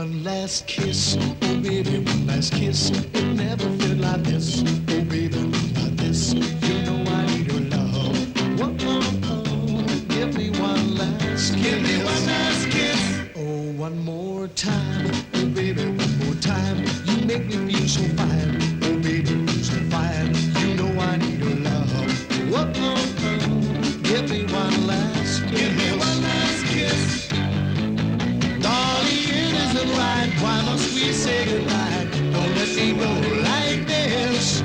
one last kiss, oh baby, one last kiss. It never felt like this, oh baby, like this. You know I need your love. Whoa, oh, oh, give me one last kiss. Give me one last kiss. Oh, one more time, oh baby, one more time. You make me feel so fine, oh baby, so fine. You know I need your love. Whoa, oh, oh, give me one last kiss. Give me one last kiss. Darling, it isn't right. Why must we say goodbye? Don't let me go like this.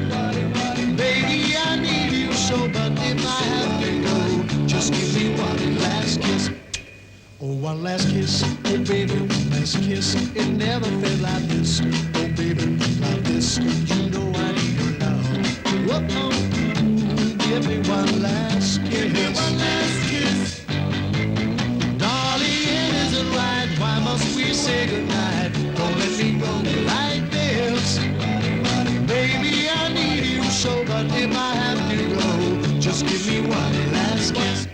Baby, I need you so, but if I have to go, just give me one last kiss. Oh, one last kiss, oh baby, one last kiss. It never felt like this, oh baby, like this. You know I need your love. Whoa, oh, oh, give me one last kiss. Give me one last kiss. Darling, it isn't right. Why must we say goodnight? Don't let me go like this. Baby, I need you so, but if I have to go, just give me one last kiss.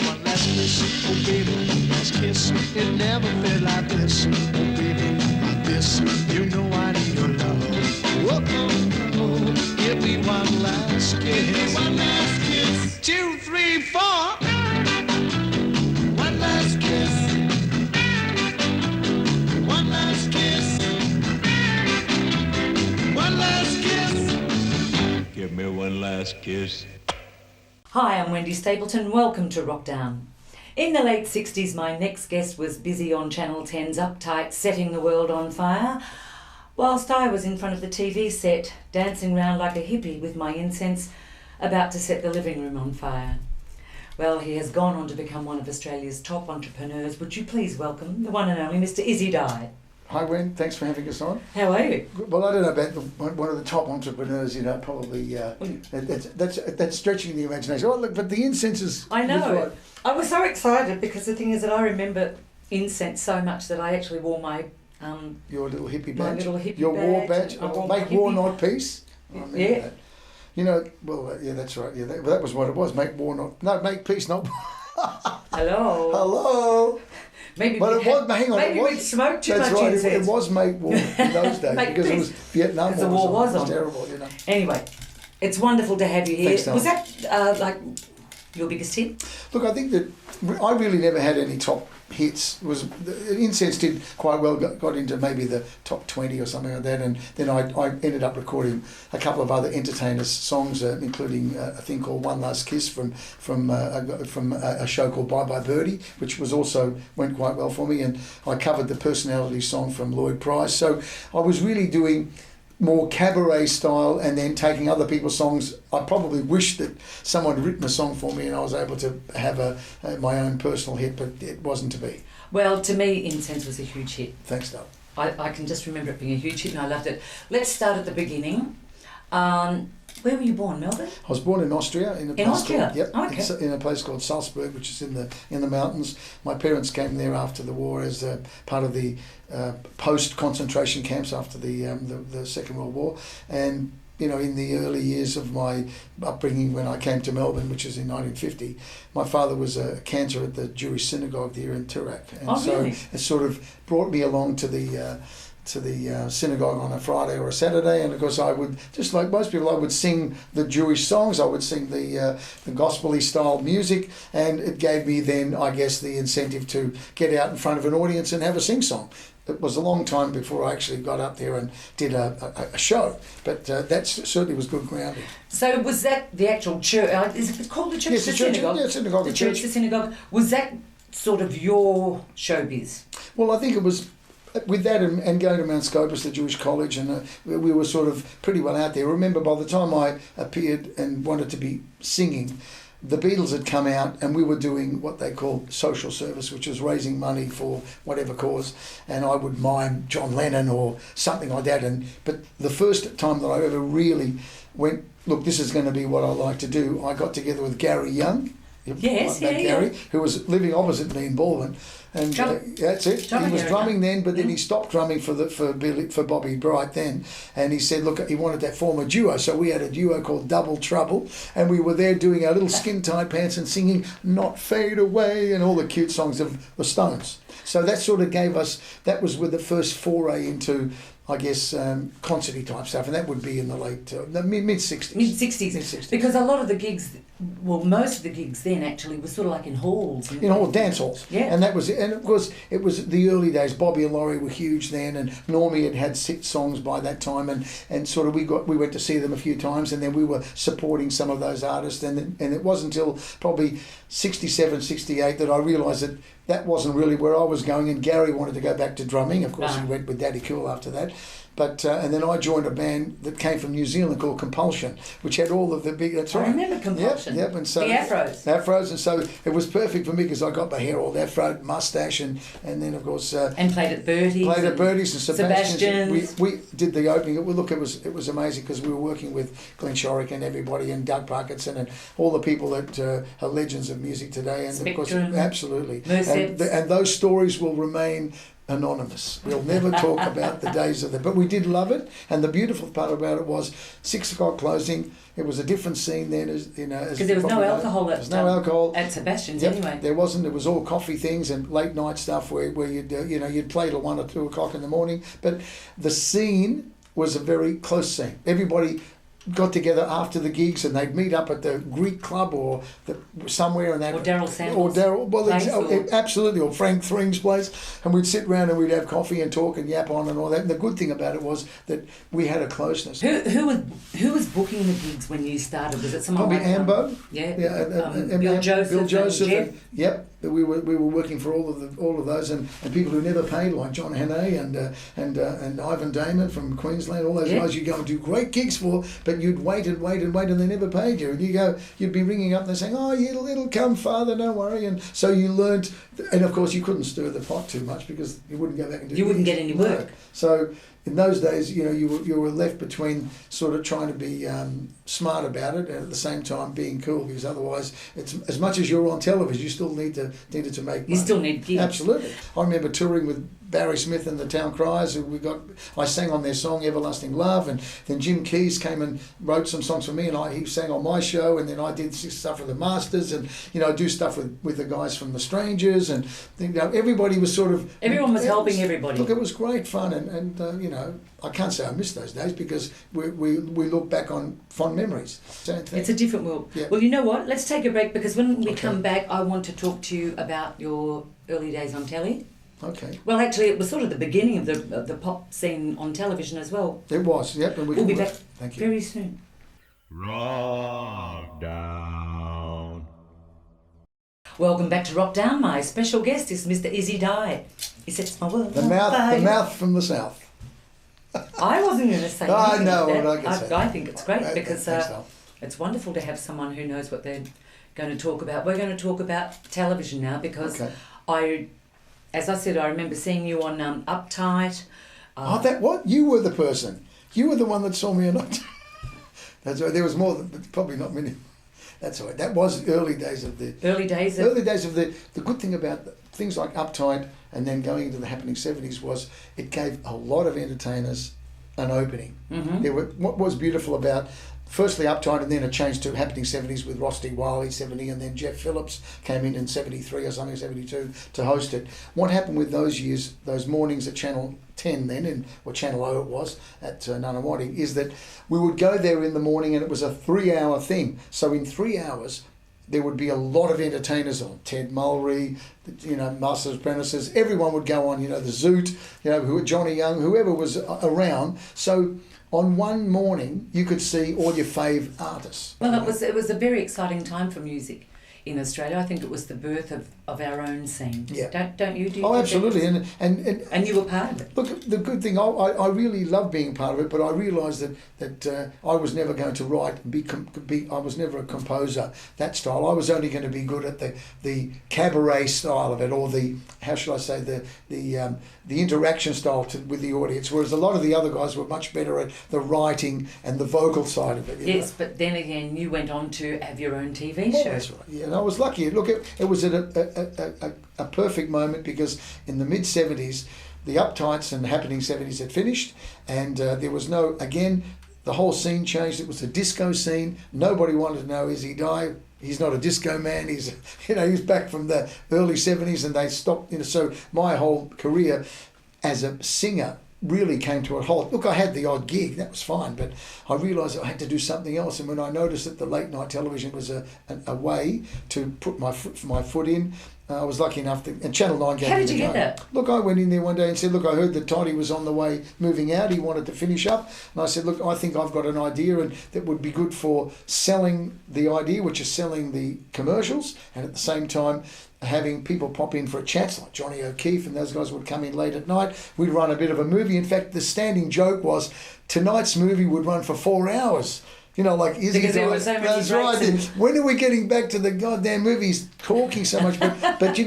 One last kiss, oh baby, one last kiss. It never felt like this, oh baby, like this. You know I need your love. Whoa, oh, oh, give me one last kiss. Give me one last kiss. 2, 3, 4. One last kiss. One last kiss. One last kiss. Give me one last kiss. Hi, I'm Wendy Stapleton. Welcome to Wrokdown. In the late 60s, my next guest was busy on Channel 10's Uptight, setting the world on fire, whilst I was in front of the TV set, dancing round like a hippie with my incense, about to set the living room on fire. Well, he has gone on to become one of Australia's top entrepreneurs. Would you please welcome the one and only Mr. Issi Dye? Hi, Wen. Thanks for having us on. How are you? Well, I don't know about one of the top entrepreneurs, probably that's stretching the imagination. Oh, look, but the incense is... I know. Right. I was so excited because the thing is that I remember incense so much that I actually wore my... your little hippie badge. My little hippie your badge. War badge. Make war, not peace. Yeah. That. Yeah, that's right. Yeah, that was what it was. Make war, not... No, make peace, not... Hello. Hello. Maybe but maybe we'd smoked too much incense. It was make war in those days because peace. It was Vietnam War. The war was on. It was terrible, Anyway, it's wonderful to have you here. Thanks, was that like your biggest hit? Look, I think that I really never had any top hits. Incense did quite well, got into maybe the top 20 or something like that, and then I ended up recording a couple of other entertainers' songs, including a thing called One Last Kiss from a show called Bye Bye Birdie, which went quite well for me, and I covered the Personality song from Lloyd Price. So I was really doing more cabaret style and then taking other people's songs. I probably wish that someone had written a song for me and I was able to have my own personal hit, but it wasn't to be. Well, to me, Incense was a huge hit. Thanks, Dale. I can just remember it being a huge hit and I loved it. Let's start at the beginning. Where were you born, Melbourne? I was born in Austria. In Austria? Yep. Oh, okay. In a place called Salzburg, which is in the mountains. My parents came there after the war as part of the post-concentration camps after the Second World War. And, in the early years of my upbringing when I came to Melbourne, which was in 1950, my father was a cantor at the Jewish synagogue there in Turak. And really? It sort of brought me along to the synagogue on a Friday or a Saturday, and of course I would, just like most people, I would sing the Jewish songs, I would sing the gospel-y style music, and it gave me then, I guess, the incentive to get out in front of an audience and have a sing-song. It was a long time before I actually got up there and did a show, but that certainly was good grounding. So was that the actual church? Is it called the church? Yes, the church. Synagogue? Yeah, synagogue. The church, the synagogue. Was that sort of your showbiz? Well, I think it was. With that and going to Mount Scopus, the Jewish college, and we were sort of pretty well out there. Remember, by the time I appeared and wanted to be singing, the Beatles had come out and we were doing what they called social service, which was raising money for whatever cause, and I would mime John Lennon or something like that. But the first time that I ever really went, look, this is going to be what I like to do, I got together with Gary Young. Yes, Gary, who was living opposite me in Baldwin, And that's it. He was drumming then, but then he stopped drumming for Bobby Bright then, and he said, look, he wanted that form a duo, so we had a duo called Double Trouble, and we were there doing our little skin tight pants and singing "Not Fade Away" and all the cute songs of the Stones. So that sort of gave us. That was with the first foray into, I guess, concerty type stuff, and that would be in the mid-60s. Mid-60s. Because a lot of the gigs, well, most of the gigs then actually were sort of like in halls. In all dance halls. Yeah. And that was it. And of course, it was the early days. Bobby and Laurie were huge then, and Normie had 6 songs by that time, and sort of we went to see them a few times, and then we were supporting some of those artists, and it wasn't until probably 67, 68 that I realised that wasn't really where I was going, and Gary wanted to go back to drumming. Of course, he went with Daddy Cool after that. But and then I joined a band that came from New Zealand called Compulsion, which had all of the big. That's right. I remember Compulsion. Yep. And so the afros. Afros, and so it was perfect for me because I got my hair all afro, mustache, and then of course. And played at Bertie's. And Sebastian's. We did the opening. Look, it was amazing because we were working with Glenn Shorrock and everybody, and Doug Parkinson, and all the people that are legends of music today. And Spectrum, of course, absolutely. And those stories will remain anonymous. We'll never talk about the days of that, but we did love it. And the beautiful part about it was 6 o'clock closing. It was a different scene then, because there was no alcohol. There was no alcohol at Sebastian's anyway. There wasn't. It was all coffee things and late night stuff where you'd play till 1 or 2 o'clock in the morning. But the scene was a very close scene. Everybody got together after the gigs, and they'd meet up at the Greek Club or somewhere, and or Daryl Samples, absolutely, or Frank Thring's place, and we'd sit around and we'd have coffee and talk and yap on and all that. And the good thing about it was that we had a closeness. Who was booking the gigs when you started? Was it someone probably like Ambo? Bill Joseph. Bill Joseph. Jeff? Yep. We were working for all of those and people who never paid, like John Hannay and Ivan Damon from Queensland. All those guys you go and do great gigs for, but you'd wait and they never paid you. And you'd be ringing up and they're saying, "Oh, it'll come, Father, don't worry." And so you learnt, and of course you couldn't stir the pot too much because you wouldn't go back and do. You wouldn't get any work. So in those days, you were left between sort of trying to be smart about it and at the same time being cool, because otherwise, it's as much as you're on television, you still needed to make money. You still need gigs. Absolutely. I remember touring with Barry Smith and the Town Criers. I sang on their song "Everlasting Love," and then Jim Keys came and wrote some songs for me, and he sang on my show, and then I did stuff with the Masters, and do stuff with the guys from the Strangers, and everybody was sort of everyone was helping everybody. Look, it was great fun, and I can't say I miss those days because we look back on fond memories. It's a different world. Yeah. Well, you know what? Let's take a break because when we come back, I want to talk to you about your early days on telly. Okay. Well, actually, it was sort of the beginning of the pop scene on television as well. It was, yep. And we'll be back Thank you. very soon. Wrokdown. Welcome back to Wrokdown. My special guest is Mr. Issi Dye. He sets my world the mouth from the south. I wasn't going to say I know. I think it's great because so. It's wonderful to have someone who knows what they're going to talk about. We're going to talk about television now because as I said, I remember seeing you on Uptight. You were the person. You were the one that saw me on Uptight. That's right. There was more, but probably not many. That's all right. That was early days of the... Early days of the good thing about things like Uptight and then going into the happening 70s was it gave a lot of entertainers an opening. Mm-hmm. What was beautiful about... Firstly, Uptight, and then it changed to Happening 70s with Rusty Wiley, 70, and then Jeff Phillips came in 73 or something, 72, to host it. What happened with those years, those mornings at Channel 10 then, or Channel O it was, at Nunawading, is that we would go there in the morning and it was a 3-hour thing. So in 3 hours, there would be a lot of entertainers on. Ted Mulry, Masters Apprentices, everyone would go on, the Zoot, Johnny Young, whoever was around. So... on one morning, you could see all your fave artists. Well, it was a very exciting time for music in Australia. I think it was the birth of our own scene. Yeah. Don't you? Absolutely. And you were part of it. Look, the good thing, I really love being part of it, but I realised that I was never going to write and I was never a composer, that style. I was only going to be good at the cabaret style of it, or the interaction style with the audience, whereas a lot of the other guys were much better at the writing and the vocal side of it. Yes, but then again, you went on to have your own TV show. That's right. Yeah, I was lucky. Look, it was at a perfect moment because in the mid-70s, the uptights and happening 70s had finished, and there was the whole scene changed. It was a disco scene. Nobody wanted to know Issi Dye. He's not a disco man. He's back from the early 70s, and they stopped. So my whole career as a singer really came to a halt. Look, I had the odd gig, that was fine, but I realised I had to do something else. And when I noticed that the late night television was a way to put my foot in, I was lucky enough to, and Channel 9 gave me the go. How did you get that? Look, I went in there one day and said, look, I heard that Toddy was on the way moving out. He wanted to finish up. And I said, look, I think I've got an idea and that would be good for selling the idea, which is selling the commercials, and at the same time having people pop in for a chat, like Johnny O'Keefe and those guys would come in late at night. We'd run a bit of a movie. In fact, the standing joke was tonight's movie would run for 4 hours. Like Izzy. Because there were so many that's right. When are we getting back to the goddamn movies? Talking so much, but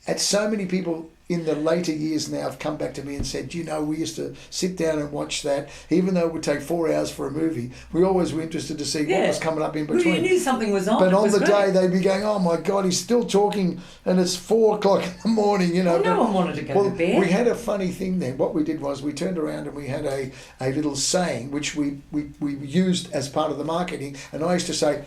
at so many people in the later years now have come back to me and said, we used to sit down and watch that, even though it would take 4 hours for a movie. We always were interested to see what was coming up in between. Well, you knew something was on. But on the day they'd be going, oh my God, he's still talking, and it's 4 o'clock in the morning. Well, no one wanted to go to bed. We had a funny thing then. What we did was we turned around and we had a little saying which we used as part of the marketing, and I used to say,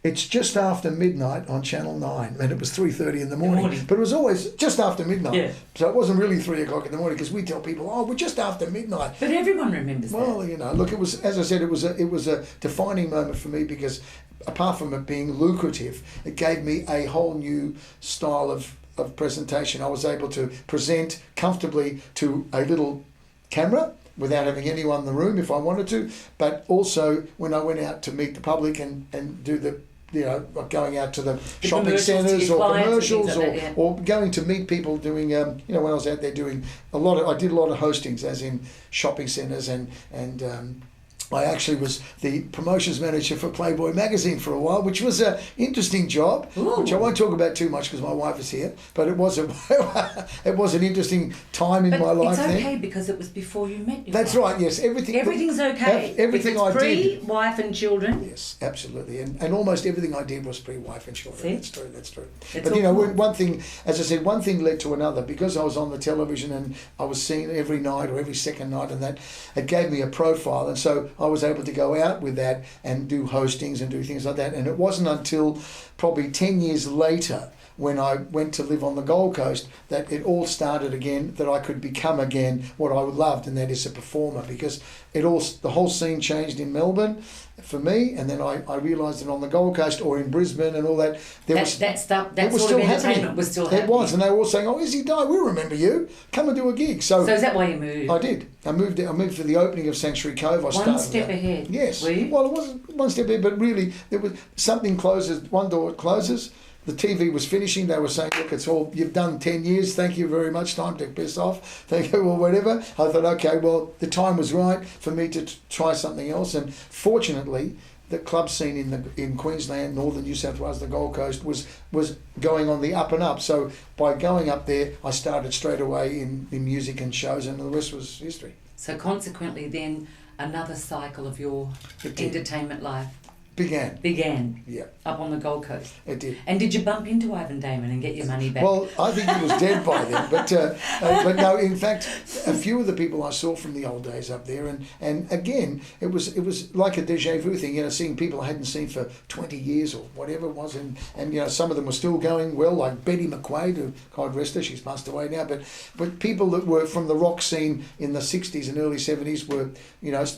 it's just after midnight on Channel 9, and it was 3:30 in the morning. But it was always just after midnight. Yeah. So it wasn't really 3 o'clock in the morning, because we tell people, we're just after midnight. But everyone remembers that. Well, look, it was, as I said, it was a defining moment for me, because apart from it being lucrative, it gave me a whole new style of presentation. I was able to present comfortably to a little camera without having anyone in the room if I wanted to, but also when I went out to meet the public and do the going out to the shopping centres or commercials or going to meet people doing, when I was out there doing I did a lot of hostings, as in shopping centres and I actually was the promotions manager for Playboy magazine for a while, which was an interesting job, which I won't talk about too much because my wife is here. But it was an interesting time in my life. It's okay then. Because it was before you met your That's wife. right. Yes, everything's okay. Everything I did. Wife and children. Yes, absolutely, and almost everything I did was pre-wife and children. See? That's true. It's but one thing, as I said, one thing led to another, because I was on the television and I was seen every night or every second night, and that it gave me a profile, and so I was able to go out with that and do hostings and do things like that. And it wasn't until probably 10 years later, when I went to live on the Gold Coast, that it all started again, that I could become again what I loved, and that is a performer, because the whole scene changed in Melbourne for me, and then I realised that on the Gold Coast or in Brisbane and all that, that sort of entertainment was still happening. It was, and they were all saying, Issi Dye, we remember you, come and do a gig. So is that why you moved? I did. I moved for the opening of Sanctuary Cove. One step ahead. Yes. Were you? Well, it wasn't one step ahead, but really, there was something closes, one door closes. The TV was finishing. They were saying, look, it's all, you've done 10 years. Thank you very much. Time to piss off. Thank you, or whatever. I thought, okay, well, the time was right for me to try something else. And fortunately, the club scene in Queensland, northern New South Wales, the Gold Coast, was going on the up and up. So by going up there, I started straight away in music and shows, and the rest was history. So consequently then, another cycle of your entertainment life began. Yeah. Up on the Gold Coast. It did. And did you bump into Ivan Damon and get your money back? Well, I think he was dead by then. But no, in fact, a few of the people I saw from the old days up there, and again, it was like a deja vu thing, seeing people I hadn't seen for 20 years or whatever it was, and some of them were still going well, like Betty McQuaid, who, God rest her, she's passed away now, but people that were from the rock scene in the 60s and early 70s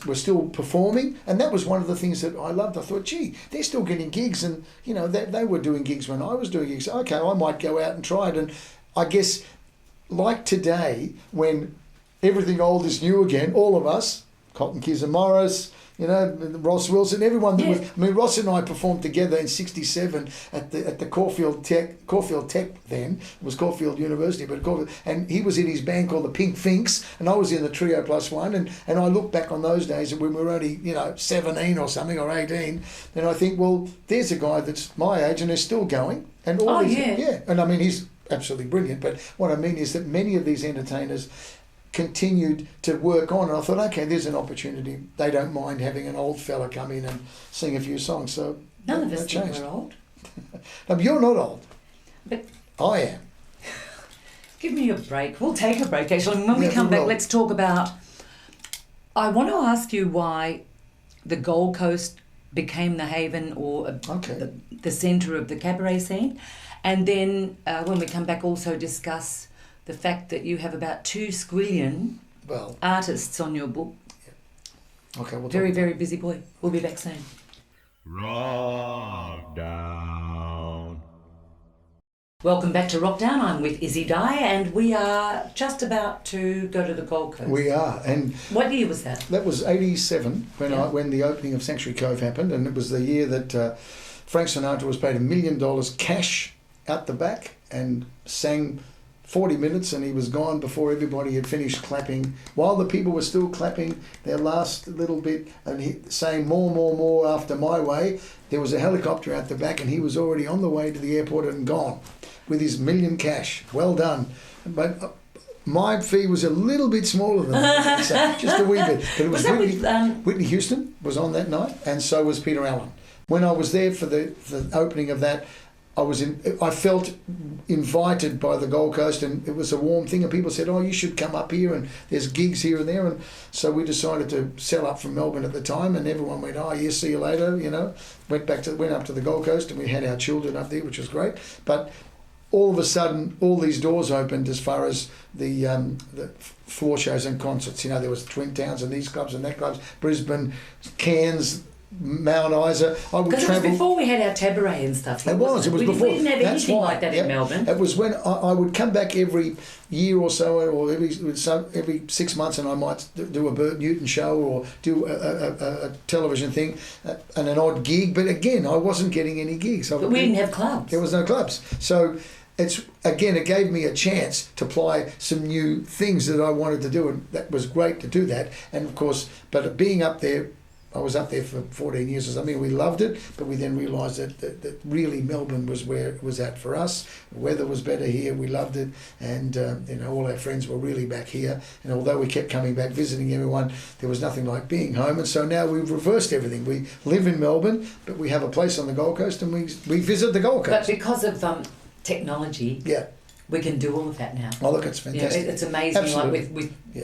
were still performing, and that was one of the things that I loved. I thought, gee, they're still getting gigs, and they were doing gigs when I was doing gigs. Okay, I might go out and try it. And I guess, like today, when everything old is new again, all of us, Cotton Morris, Ross Wilson, everyone that was. Ross and I performed together in '67 at the Caulfield Tech then. It was Caulfield University, but and he was in his band called the Pink Finks, and I was in the Trio Plus One, and I look back on those days when we were only 17 or something, or 18, and I think, well, there's a guy that's my age and is still going, and and I mean, he's absolutely brilliant. But what I mean is that many of these entertainers continued to work on, and I thought, okay, there's an opportunity. They don't mind having an old fella come in and sing a few songs. So none of us think we're old. No, you're not old. But I am. give me a break. We'll take a break, actually. When we Yeah, come we back, will. let's talk about... I want to ask you why the Gold Coast became the haven or Okay. the centre of the cabaret scene. And then when we come back, also discuss the fact that you have about 2 squillion Well, artists on your book. okay, we'll Very, talk. very busy boy. We'll be back soon. Wrokdown. Welcome back to Wrokdown. I'm with Issi Dye, and we are just about to go to the Gold Coast. We are, and What year was that? that was 87 when Yeah. when the opening of Sanctuary Cove happened, and it was the year that Frank Sinatra was paid $1 million cash out the back and sang 40 minutes, and he was gone before everybody had finished clapping. While the people were still clapping their last little bit and saying more, more, more after My Way, there was a helicopter out the back, and he was already on the way to the airport and gone with his $1 million cash. Well done. But my fee was a little bit smaller than that, so just a wee bit. But it was that Whitney, with... Whitney Houston was on that night, and so was Peter Allen. When I was there for the opening of that, I felt invited by the Gold Coast, and it was a warm thing, and people said, oh, you should come up here, and there's gigs here and there, and so we decided to sell up from Melbourne at the time, and everyone went, oh yes, see you later, you know. Went up to the Gold Coast, and we had our children up there, which was great. But all of a sudden, all these doors opened as far as the floor shows and concerts. You know, there was Twin Towns and these clubs and that clubs, Brisbane, Cairns, Mount Isa. I would Because it was travel. before we had our tabaret and stuff. It was We before. didn't have That's anything why. like that Yep. in Melbourne. It was when I would come back every year or so, or every 6 months, and I might do a Bert Newton show or do a television thing and an odd gig. But again, I wasn't getting any gigs. But we didn't have clubs. There was no clubs. So it gave me a chance to apply some new things that I wanted to do, and that was great to do that. And of course, but being up there, I was up there for 14 years or something. We loved it, but we then realised that really Melbourne was where it was at for us. The weather was better here. We loved it, and all our friends were really back here. And although we kept coming back visiting everyone, there was nothing like being home. And so now we've reversed everything. We live in Melbourne, but we have a place on the Gold Coast, and we visit the Gold But Coast. because of technology, Yeah. we can do all of that now. Oh, look, it's You know, fantastic. it's amazing. Absolutely. Like with Yeah.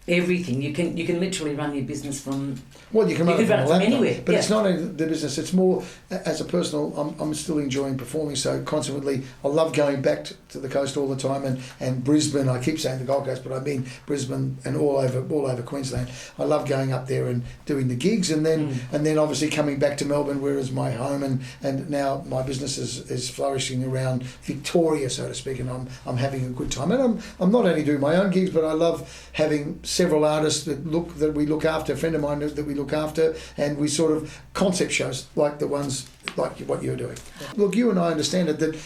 everything, you can literally run your business from... Well, you can run You it could from a run it from laptop, anywhere, but yeah. it's not the business. It's more as a personal. I'm still enjoying performing, so consequently, I love going back to the coast all the time, and Brisbane. I keep saying the Gold Coast, but I mean Brisbane and all over Queensland. I love going up there and doing the gigs, and then obviously coming back to Melbourne, where is my home, and now my business is flourishing around Victoria, so to speak, and I'm having a good time. And I'm not only doing my own gigs, but I love having several artists that we look after. A friend of mine that we look after, and we sort of concept shows like the ones like what you're doing. Look, you and I understand it, that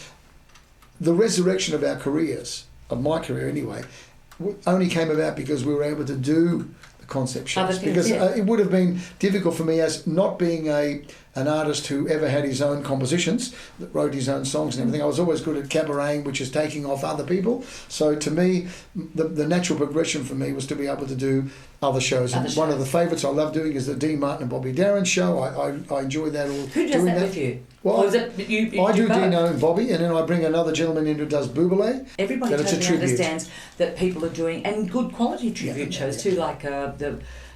the resurrection of our careers, of my career anyway, only came about because we were able to do the concept shows. Other things, Because yeah. it would have been difficult for me, as not being an artist who ever had his own compositions, that wrote his own songs and everything. I was always good at cabareting, which is taking off other people. So to me, the natural progression for me was to be able to do other shows. And one of the favourites I love doing is the Dean Martin and Bobby Darin show. I enjoy that. Who does that with you? Well, or is it you I do both? Dino and Bobby, and then I bring another gentleman in who does Buble. Everybody That it's a totally tribute. understands that people are doing, and good quality tribute shows too, like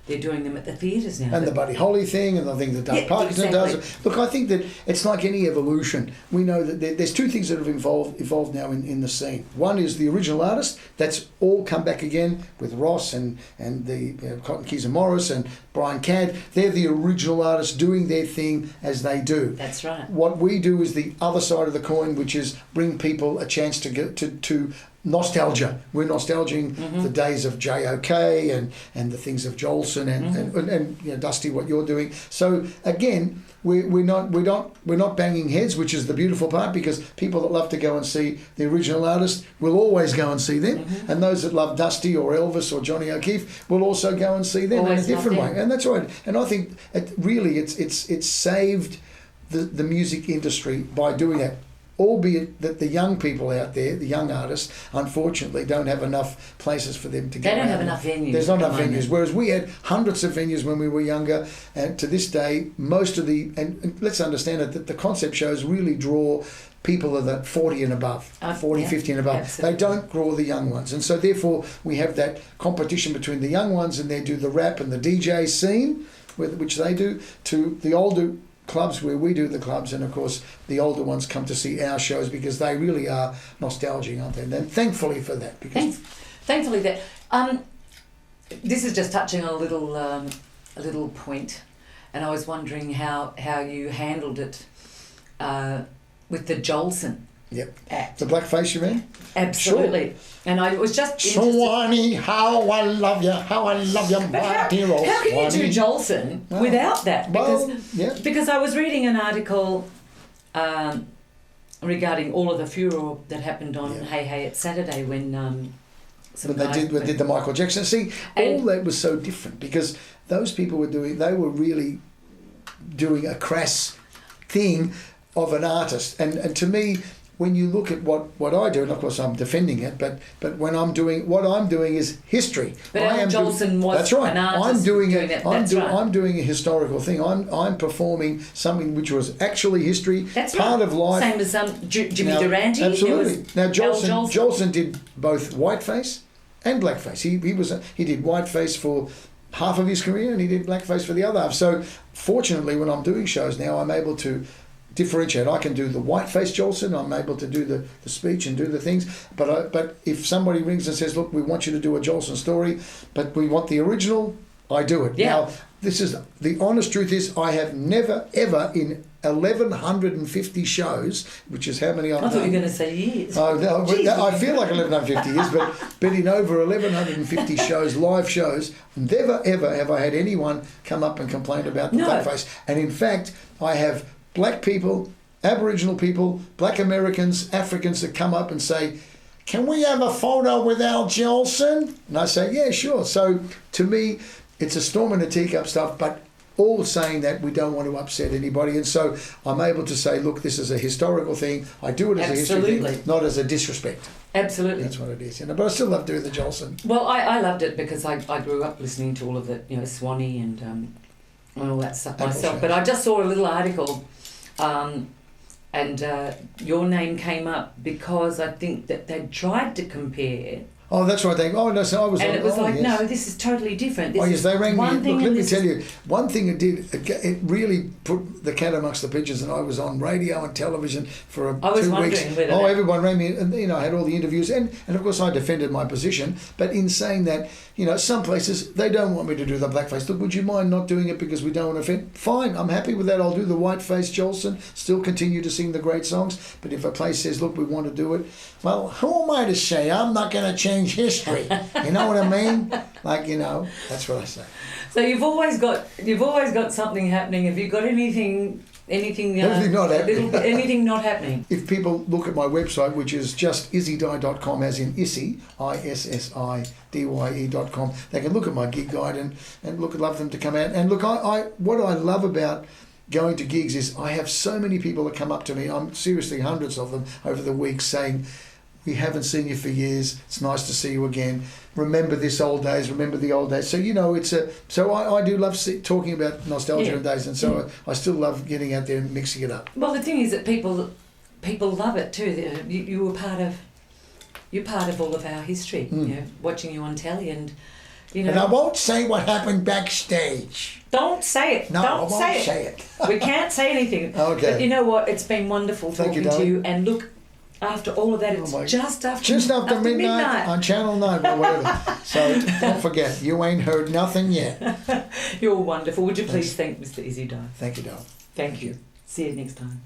they're doing them at the theatres now. And the Buddy Holly thing, and the thing that Doug Yeah, Parkinson exactly. does. Look, I think that it's like any evolution. We know that there's two things that have evolved now in the scene. One is the original artist. That's all come back again with Ross and the Cotton Keys and Morris and Brian Cadd. They're the original artists doing their thing as they do. That's right. What we do is the other side of the coin, which is bring people a chance to get to nostalgia. We're nostalgizing the days of JOK and the things of Jolson and Dusty, what you're doing. So again, we're not banging heads, which is the beautiful part, because people that love to go and see the original artist will always go and see them, and those that love Dusty or Elvis or Johnny O'Keefe will also go and see them Always in a different love way. them. And that's right. And I think it's saved the music industry by doing that. albeit that the young people out there, the young artists, unfortunately don't have enough places for them to go. They don't have enough venues. There's not enough venues. Whereas we had hundreds of venues when we were younger, and to this day, most of the, and let's understand it, that the concept shows really draw people that are 40 and above, 50 and above. Absolutely. They don't draw the young ones. And so therefore we have that competition between the young ones, and they do the rap and the DJ scene, which they do, to the older clubs where we do the clubs, and of course the older ones come to see our shows because they really are nostalgic, aren't they? And thankfully for that, because thankfully that this is just touching on a little point, and I was wondering how you handled it with the Jolson act. The blackface, you mean? Absolutely. Sure. And I was just Swanee, how I love you, my dear old how can Swanee. you do Jolson without that? Because I was reading an article regarding all of the furor that happened on Hey Hey It's Saturday when they did the Michael Jackson. See, all that was so different because those people they were really doing a crass thing of an artist, and to me, when you look at what I do, and of course I'm defending it, but when I'm doing what I'm doing is history. But Jolson was that's right. An artist I'm doing it. I'm doing a historical thing. I'm performing something which was actually history, that's part right. of life. Same as Jimmy Durante. Absolutely. Now Jolson did both whiteface and blackface. He did whiteface for half of his career, and he did blackface for the other half. So fortunately, when I'm doing shows now, I'm able to differentiate. I can do the whiteface Jolson. I'm able to do the speech and do the things. But if somebody rings and says, "Look, we want you to do a Jolson story, but we want the original," I do it. Yeah. Now, this is the honest truth is I have never ever in 1,150 shows, which is how many I've done. I thought you were going to say years. Oh, no, I feel like 1,150 years, but in over 1,150 shows, live shows, never ever have I had anyone come up and complain about the blackface. And in fact, I have black people, Aboriginal people, black Americans, Africans that come up and say, "Can we have a photo with Al Jolson?" And I say, "Yeah, sure." So to me, it's a storm in a teacup stuff, but all saying that we don't want to upset anybody. And so I'm able to say, look, this is a historical thing. I do it as a history thing, not as a disrespect. Absolutely. That's what it is. But I still love doing the Jolson. Well, I loved it because I grew up listening to all of the, Swanee and all that stuff myself. But I just saw a little article and your name came up because I think that they tried to compare. Oh, that's right. Oh, no, so I was. And it was no, this is totally different. This they rang me. Look, let me tell you, one thing it did, it really put the cat amongst the pigeons, and I was on radio and television for 2 weeks. Everyone rang me, and I had all the interviews, and of course I defended my position. But in saying that, some places they don't want me to do the blackface. Look, would you mind not doing it because we don't want to offend? Fine, I'm happy with that. I'll do the whiteface Jolson. Still continue to sing the great songs. But if a place says, look, we want to do it, well, who am I to say? I'm not going to change history. You know what I mean? That's what I say. So you've always got something happening. Have you got anything not happening? Anything not happening? If people look at my website, which is just IssiDye.com, as in Issi, ISSIDYE.com, they can look at my gig guide and look. I'd love them to come out. And look, what I love about going to gigs is I have so many people that come up to me. I'm seriously hundreds of them over the week saying, "We haven't seen you for years. It's nice to see you again. Remember this old days. Remember the old days." So I do love talking about nostalgia and days, and so I still love getting out there and mixing it up. Well, the thing is that people love it too. You're part of all of our history. Watching you on telly and. And I won't say what happened backstage. Don't say it. No, Don't I won't say it. We can't say anything. Okay. But you know what? It's been wonderful talking to you. And look, after all of that, it's just after midnight on Channel 9 or whatever. So don't forget, you ain't heard nothing yet. You're wonderful. Would you please thank Mr. Issi Dye? Thank you, darling. Thank you. See you next time.